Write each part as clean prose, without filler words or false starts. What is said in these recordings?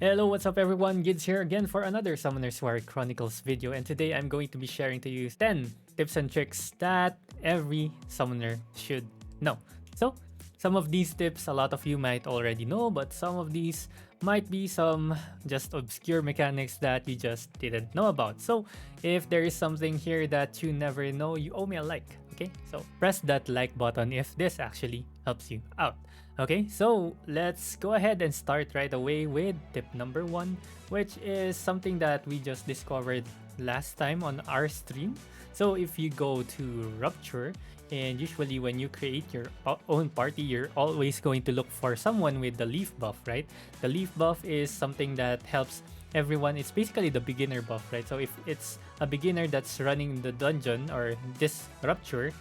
Hello, what's up everyone? Gids here again for another Summoner's War Chronicles video, and today I'm going to be sharing to you 10 tips and tricks that every summoner should know. So, some of these tips a lot of you might already know, but some of these might be some just obscure mechanics that you just didn't know about. So, if there is something here that you never know, you owe me a like. Okay, so press that like button if this actually helps you out. Okay, so let's go ahead and start right away with tip number 1, which is something that we just discovered last time on our stream. So if you go to Rupture, and usually when you create your own party, you're always going to look for someone with the leaf buff, right? The leaf buff is something that helps everyone. It's basically the beginner buff, right? So if it's a beginner that's running the dungeon or this Rupture,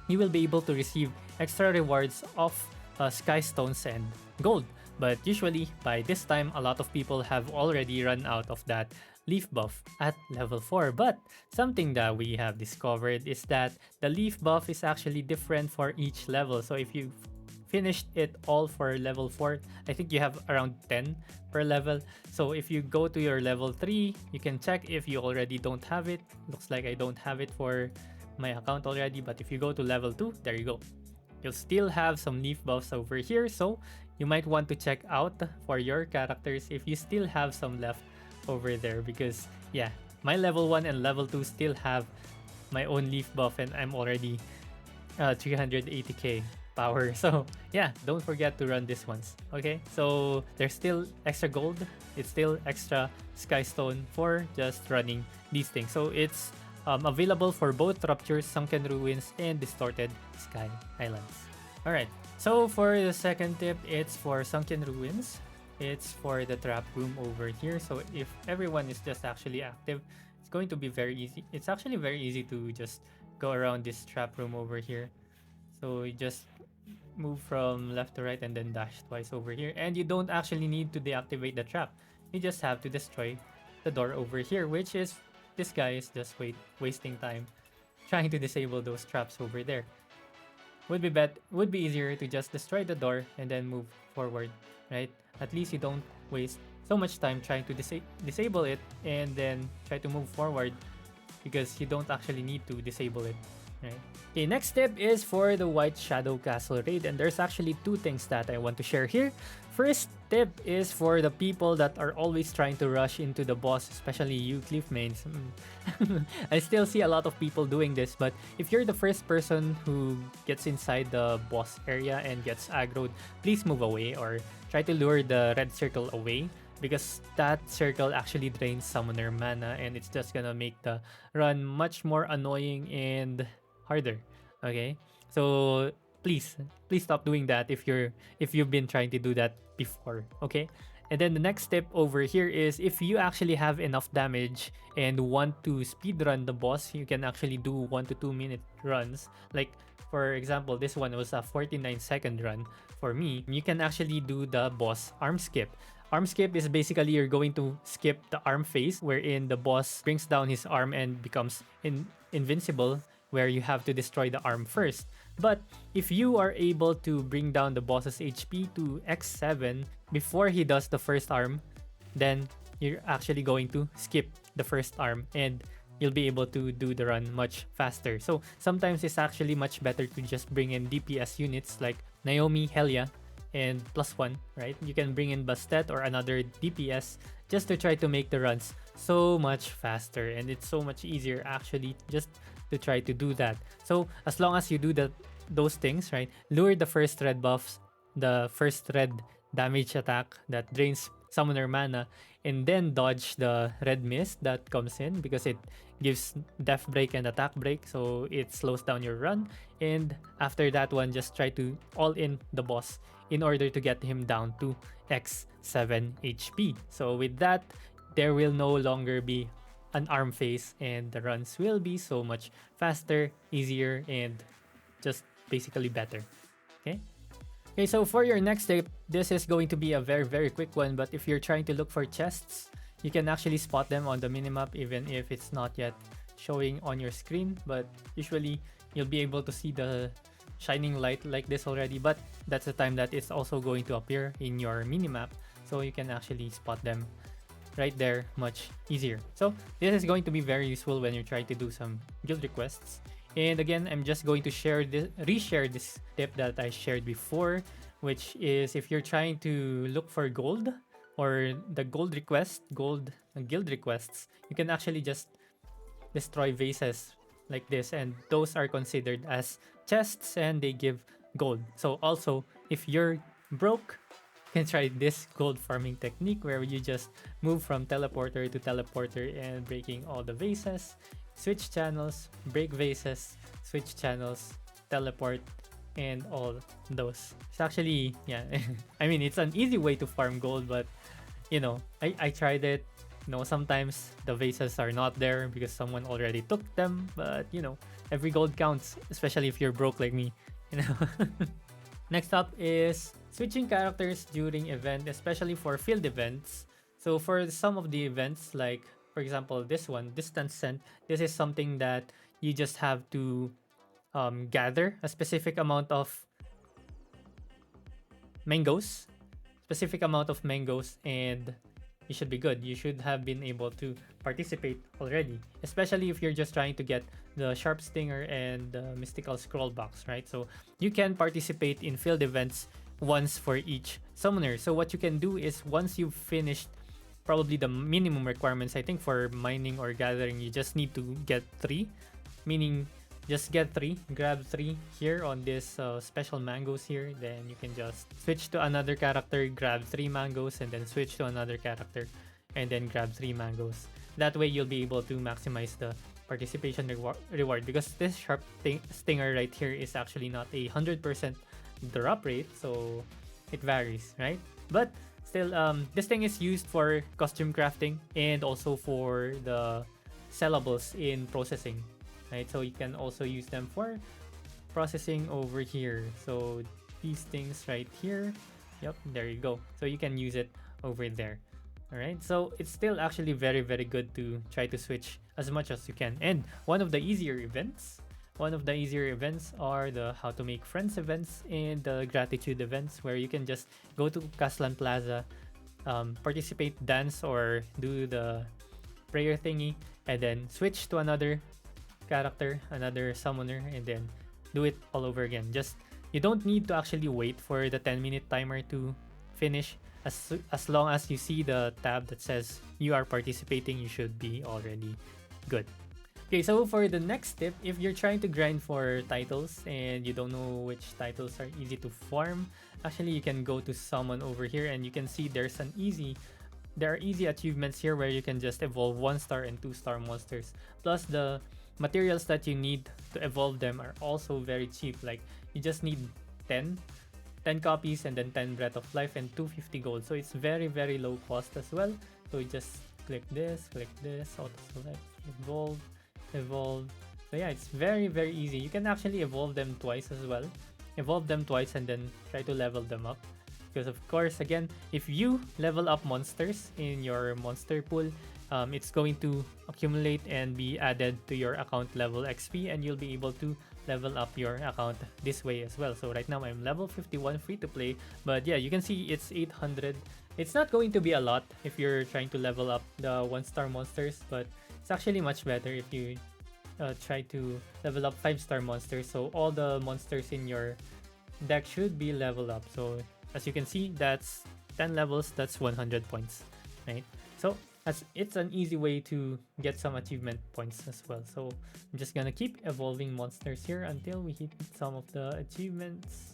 you will be able to receive extra rewards of sky stones and gold. But usually by this time, a lot of people have already run out of that leaf buff at level 4. But something that we have discovered is that the leaf buff is actually different for each level. So if you finished it all for level 4, I think you have around 10 per level. So if you go to your level 3, you can check if you already don't have it. Looks like I don't have it for my account already, but if you go to level 2, there you go. You'll still have some leaf buffs over here, so you might want to check out for your characters if you still have some left over there, because yeah, my level 1 and level 2 still have my own leaf buff and I'm already 380k power. So yeah, don't forget to run these ones. Okay, so there's still extra gold, it's still extra sky stone for just running these things. So it's available for both Ruptures, Sunken Ruins, and Distorted Sky Islands. Alright, so for the second tip, it's for Sunken Ruins. It's for the trap room over here. So if everyone is just actually active, it's going to be very easy. It's actually very easy to just go around this trap room over here. So you just move from left to right and then dash twice over here. And you don't actually need to deactivate the trap. You just have to destroy the door over here, which is this guy is just wasting time trying to disable those traps over there. Would be easier to just destroy the door and then move forward, right? At least you don't waste so much time trying to disable it and then try to move forward, because you don't actually need to disable it, right? Okay, next tip is for the White Shadow Castle raid, and there's actually two things that I want to share here. First tip is for the people that are always trying to rush into the boss, especially you cliff mains. I still see a lot of people doing this, but if you're the first person who gets inside the boss area and gets aggroed, please move away or try to lure the red circle away, because that circle actually drains summoner mana and it's just gonna make the run much more annoying and harder. Okay, so please stop doing that if you've been trying to do that before. Okay, and then the next tip over here is, if you actually have enough damage and want to speed run the boss, you can actually do 1 to 2 minute runs. Like for example, this one was a 49-second run for me. You can actually do the boss arm skip. Arm skip is basically you're going to skip the arm phase, wherein the boss brings down his arm and becomes invincible, where you have to destroy the arm first. But if you are able to bring down the boss's HP to X7 before he does the first arm, then you're actually going to skip the first arm and you'll be able to do the run much faster. So sometimes it's actually much better to just bring in DPS units like Naomi, Helia, and +1, right? You can bring in Bastet or another DPS just to try to make the runs so much faster, and it's so much easier actually just to try to do that. So as long as you do those things, right? Lure the first red buffs, the first red damage attack that drains summoner mana, and then dodge the red mist that comes in, because it gives death break and attack break, so it slows down your run. And after that one, just try to all in the boss in order to get him down to X7 HP. So with that, there will no longer be an arm phase and the runs will be so much faster, easier, and just basically better. Okay? Okay, so for your next tip, this is going to be a very quick one, but if you're trying to look for chests, you can actually spot them on the minimap even if it's not yet showing on your screen, but usually you'll be able to see the shining light like this already, but that's the time that it's also going to appear in your minimap. so you can actually spot them right there much easier. So this is going to be very useful when you're trying to do some guild requests. And again, I'm just going to reshare this tip that I shared before, which is if you're trying to look for gold or the gold guild requests, you can actually just destroy vases like this, and those are considered as chests and they give gold. So also, if you're broke, you can try this gold farming technique where you just move from teleporter to teleporter and breaking all the vases, switch channels, break vases, switch channels, teleport, and all those. It's actually, yeah, I mean, it's an easy way to farm gold, but you know, I tried it. You know, sometimes the vases are not there because someone already took them, but you know, every gold counts, especially if you're broke like me, you know. Next up is switching characters during event, especially for field events. So for some of the events, like for example, this one, distance sent, this is something that you just have to gather a specific amount of mangoes, and you should be good. You should have been able to participate already, especially if you're just trying to get the Sharp Stinger and the Mystical Scroll box, right? So you can participate in field events once for each summoner. So what you can do is once you've finished probably the minimum requirements, I think for mining or gathering, you just need to get 3, meaning just get 3, grab 3 here on this special mangoes here, then you can just switch to another character, grab 3 mangoes, and then switch to another character and then grab 3 mangoes. That way you'll be able to maximize the participation reward, because this Sharp Stinger right here is actually not a 100% drop rate, so it varies, right? But still, this thing is used for costume crafting and also for the sellables in processing, right? So you can also use them for processing over here. So these things right here, yep, there you go. So you can use it over there. All right, so it's still actually very, very good to try to switch as much as you can. And one of the easier events are the how to make friends events and the gratitude events, where you can just go to Caslan Plaza, participate, dance, or do the prayer thingy, and then switch to another character, another summoner, and then do it all over again. Just, you don't need to actually wait for the 10-minute timer to finish. As long as you see the tab that says you are participating, you should be already good. Okay, so for the next tip, if you're trying to grind for titles and you don't know which titles are easy to farm, actually you can go to summon over here, and you can see there are easy achievements here where you can just evolve 1-star and 2-star monsters. Plus the materials that you need to evolve them are also very cheap. Like you just need 10 copies and then 10 Breath of Life and 250 gold. So it's very, very low cost as well. So you just click this, auto select, evolve. So yeah, it's very, very easy. You can actually evolve them twice as well. Evolve them twice and then try to level them up. Because of course, again, if you level up monsters in your monster pool, it's going to accumulate and be added to your account level XP, and you'll be able to level up your account this way as well. So right now I'm level 51 free to play, but yeah, you can see it's 800. It's not going to be a lot if you're trying to level up the 1-star monsters, but it's actually much better if you try to level up 5-star monsters. So all the monsters in your deck should be leveled up. So as you can see, that's 10 levels, that's 100 points, right? So it's an easy way to get some achievement points as well. So I'm just gonna keep evolving monsters here until we hit some of the achievements.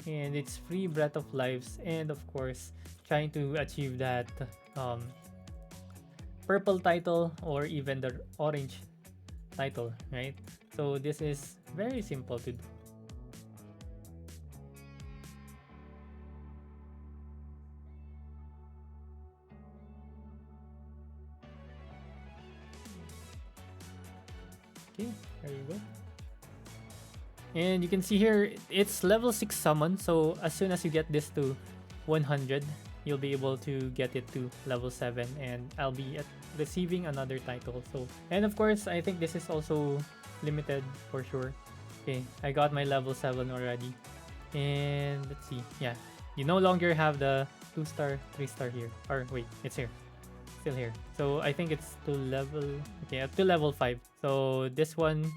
And it's free Breath of Lives, and of course trying to achieve that purple title or even the orange title, right? So this is very simple to do. Okay, there you go. And you can see here, it's level 6 summon. So as soon as you get this to 100, you'll be able to get it to level 7, and I'll be receiving another title. So, and of course, I think this is also limited for sure. Okay, I got my level 7 already. And let's see, yeah, you no longer have the 2-star, 3-star here. Or wait, it's here. Still here. So I think it's to level, okay, up to level 5. So this one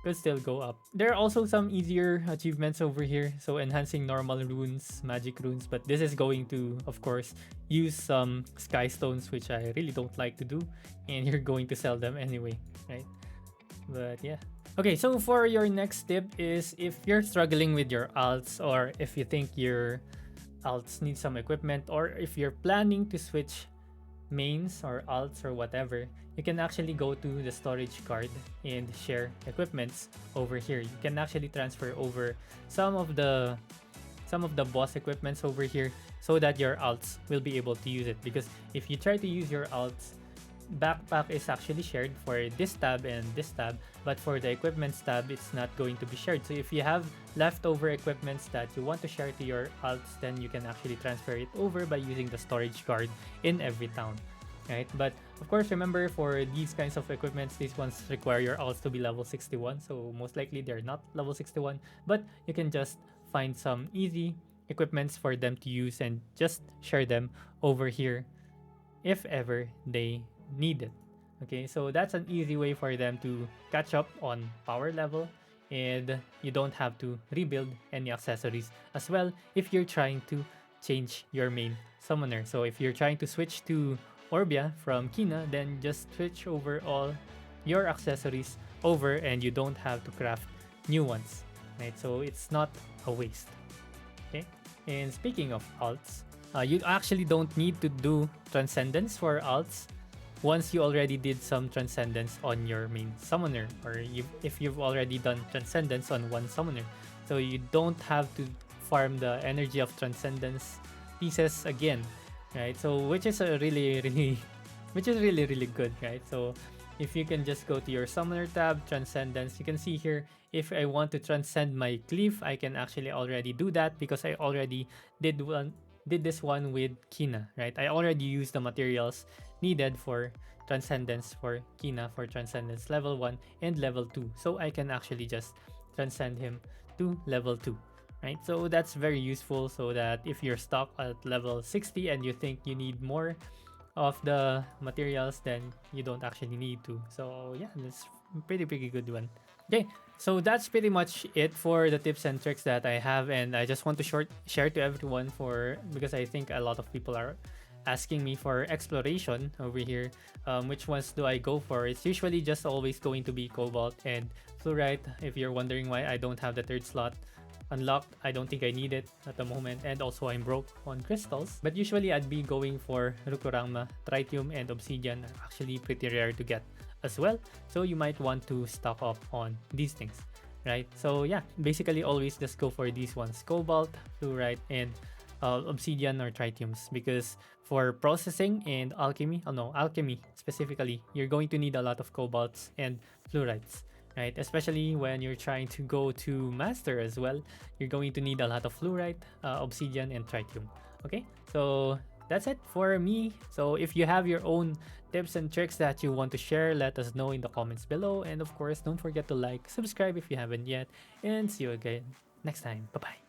could still go up. There are also some easier achievements over here. So enhancing normal runes, magic runes, but this is going to, of course, use some sky stones, which I really don't like to do, and you're going to sell them anyway, right? But yeah. Okay, so for your next tip is if you're struggling with your alts, or if you think your alts need some equipment, or if you're planning to switch mains or alts or whatever, you can actually go to the storage card and share equipments over here. You can actually transfer over some of the boss equipments over here so that your alts will be able to use it, because if you try to use your alts, backpack is actually shared for this tab and this tab, but for the equipments tab it's not going to be shared. So if you have leftover equipments that you want to share to your alts, then you can actually transfer it over by using the storage card in every town, right? But of course, remember, for these kinds of equipments, these ones require your alts to be level 61, so most likely they're not level 61, but you can just find some easy equipments for them to use and just share them over here if ever they need it. Okay, so that's an easy way for them to catch up on power level, and you don't have to rebuild any accessories as well if you're trying to change your main summoner. So if you're trying to switch to Orbia from Kina, then just switch over all your accessories over and you don't have to craft new ones, right? So it's not a waste. Okay, and speaking of alts, you actually don't need to do transcendence for alts once you already did some transcendence on your main summoner, or if you've already done transcendence on one summoner. So you don't have to farm the energy of transcendence pieces again, right? So which is a really really good, right? So if you can just go to your summoner tab, transcendence, you can see here, if I want to transcend my cleave, I can actually already do that because I already did this one with Kina, right? I already used the materials needed for transcendence for Kina for transcendence level 1 and level 2. So I can actually just transcend him to level 2, right? So that's very useful, so that if you're stuck at level 60 and you think you need more of the materials, then you don't actually need to. So yeah, that's pretty good one. Okay, so that's pretty much it for the tips and tricks that I have, and I just want to share to everyone because I think a lot of people are asking me for exploration over here. Which ones do I go for? It's usually just always going to be cobalt and fluorite. If you're wondering why I don't have the third slot unlocked, I don't think I need it at the moment, and also I'm broke on crystals. But usually I'd be going for Rukurangma, Tritium, and Obsidian are actually pretty rare to get as well, so you might want to stock up on these things, right? So yeah, basically always just go for these ones: cobalt, fluorite, and obsidian or tritiums, because for processing and alchemy, alchemy specifically, you're going to need a lot of cobalts and fluorites, right? Especially when you're trying to go to master as well, you're going to need a lot of fluorite, obsidian, and tritium. Okay, so that's it for me. So if you have your own tips and tricks that you want to share, let us know in the comments below, and of course don't forget to like, subscribe if you haven't yet, and see you again next time. Bye bye.